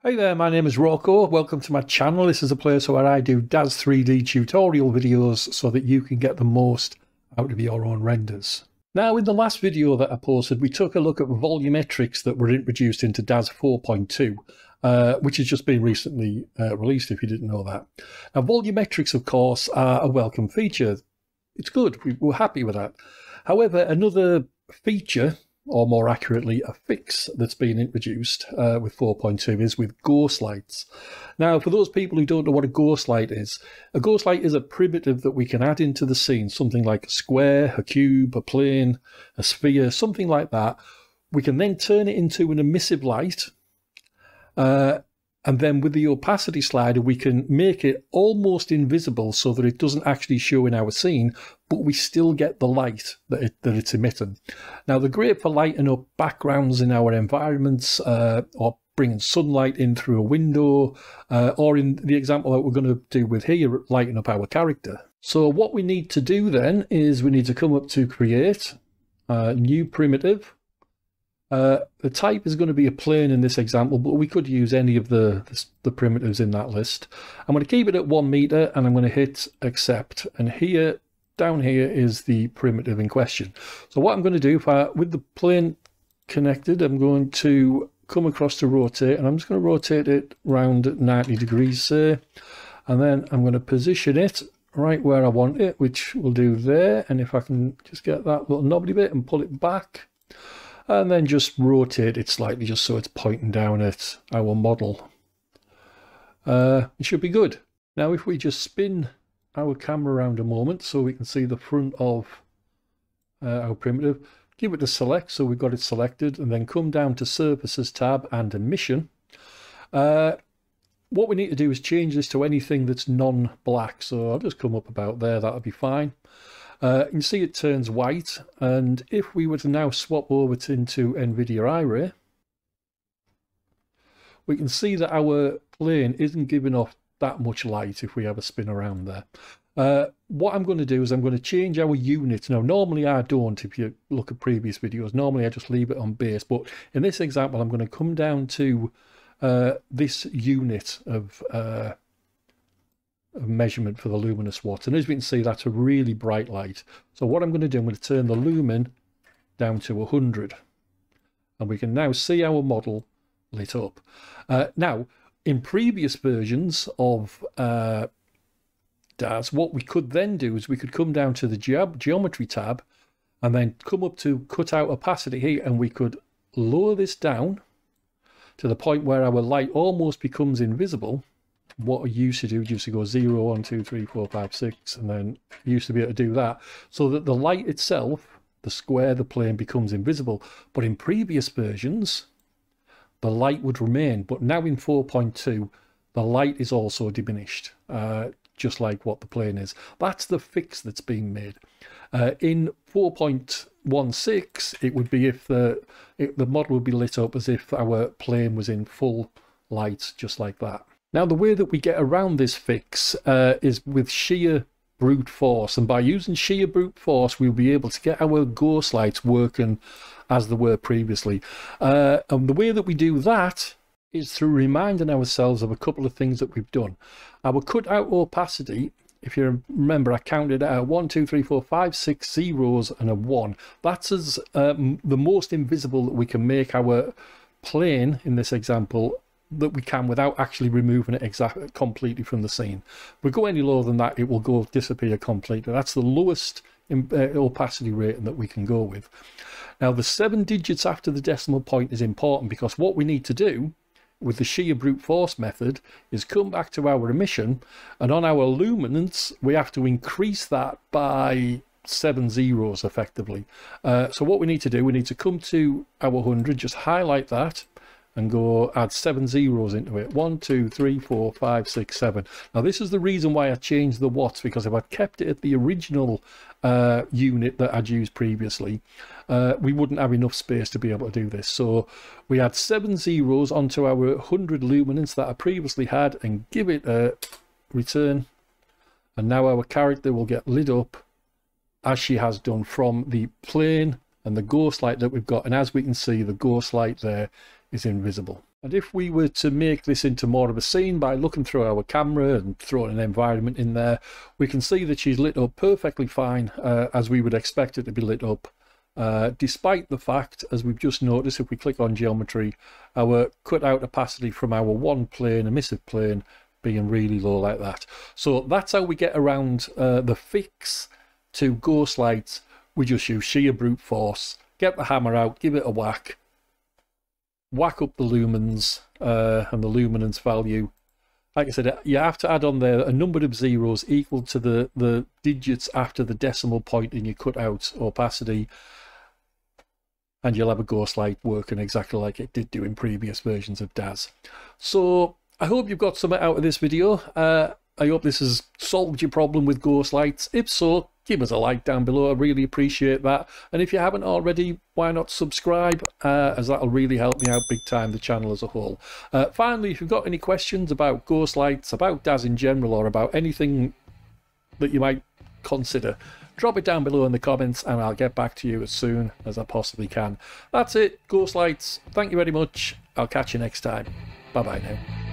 Hey there, my name is Rocco. Welcome to my channel. This is a place where I do Daz 3D tutorial videos so that you can get the most out of your own renders. Now, in the last video that I posted, we took a look at volumetrics that were introduced into Daz 4.20, which has just been recently released, if you didn't know that. Now, volumetrics, of course, are a welcome feature. It's good. We're happy with that. However, another feature, or more accurately a fix, that's been introduced with 4.2 is with ghost lights. Now, for those people who don't know what a ghost light is a primitive that we can add into the scene, something like a square, a cube, a plane, a sphere, something like that. We can then turn it into an emissive light, and then with the opacity slider, we can make it almost invisible so that it doesn't actually show in our scene, but we still get the light that it's emitting. Now, they're great for lighting up backgrounds in our environments, or bringing sunlight in through a window, or in the example that we're going to do with here, lighting up our character. So what we need to do then is we need to come up to create, new primitive. The type is going to be a plane in this example, but we could use any of the primitives in that list. I'm going to keep it at 1 meter and I'm going to hit accept. And here, down here is the primitive in question. So what I'm going to do, with the plane connected, I'm going to come across to rotate, and I'm just going to rotate it around 90 degrees there. And then I'm going to position it right where I want it, which we'll do there. And if I can just get that little knobbly bit and pull it back, and then just rotate it slightly just so it's pointing down at our model. It should be good. Now, if we just spin our camera around a moment so we can see the front of our primitive, give it a select so we've got it selected, and then come down to Surfaces tab and Emission. What we need to do is change this to anything that's non-black, so I'll just come up about there, that'll be fine. You can see it turns white, and if we were to now swap over into Nvidia Iray, we can see that our plane isn't giving off that much light if we have a spin around there. What I'm going to do is I'm going to change our unit. Now, normally I don't, if you look at previous videos, normally I just leave it on base, but in this example I'm going to come down to this unit of measurement for the luminous watts, and as we can see, that's a really bright light. So what I'm going to do, I'm going to turn the lumen down to 100, and we can now see our model lit up. Now, in previous versions of Daz, what we could then do is we could come down to the geometry tab and then come up to cut out opacity here, and we could lower this down to the point where our light almost becomes invisible. What I used to do, used to go 0, 1, 2, 3, 4, 5, 6, and then used to be able to do that so that the light itself, the square, the plane, becomes invisible. But in previous versions, the light would remain. But now in 4.2, the light is also diminished, just like what the plane is. That's the fix that's being made. In 4.16, it would be if the model would be lit up as if our plane was in full light, just like that. Now, the way that we get around this fix is with sheer brute force, and by using sheer brute force we'll be able to get our ghost lights working as they were previously. And the way that we do that is through reminding ourselves of a couple of things that we've done. Our cutout opacity, if you remember, I counted out 1, 2, 3, 4, 5, 6 zeros and a 1. That's as the most invisible that we can make our plane in this example that we can without actually removing it completely from the scene. If we go any lower than that, it will disappear completely. That's the lowest opacity rating that we can go with. Now, the 7 digits after the decimal point is important, because what we need to do with the sheer brute force method is come back to our emission, and on our luminance we have to increase that by 7 zeros effectively. So what we need to do, we need to come to our 100, just highlight that and go add 7 zeros into it. 1, 2, 3, 4, 5, 6, 7. Now, this is the reason why I changed the watts, because if I'd kept it at the original unit that I'd used previously, we wouldn't have enough space to be able to do this. So we add 7 zeros onto our 100 luminance that I previously had and give it a return, and now our character will get lit up as she has done from the plane and the ghost light that we've got. And as we can see, the ghost light there is invisible. And if we were to make this into more of a scene by looking through our camera and throwing an environment in there, we can see that she's lit up perfectly fine, as we would expect it to be lit up. Despite the fact, as we've just noticed, if we click on geometry, our cutout opacity from our one plane, emissive plane, being really low like that. So that's how we get around the fix to ghost lights. We just use sheer brute force, get the hammer out, give it a whack up the lumens and the luminance value. Like I said, you have to add on there a number of zeros equal to the digits after the decimal point in your cutout opacity, and you'll have a ghost light working exactly like it did do in previous versions of Daz. So I hope you've got something out of this video. I hope this has solved your problem with ghost lights. If so, give us a like down below. I really appreciate that. And if you haven't already, why not subscribe, as that'll really help me out big time, the channel as a whole. Finally, if you've got any questions about ghost lights, about Daz in general, or about anything that you might consider, drop it down below in the comments and I'll get back to you as soon as I possibly can. That's it, ghost lights. Thank you very much. I'll catch you next time. Bye bye now.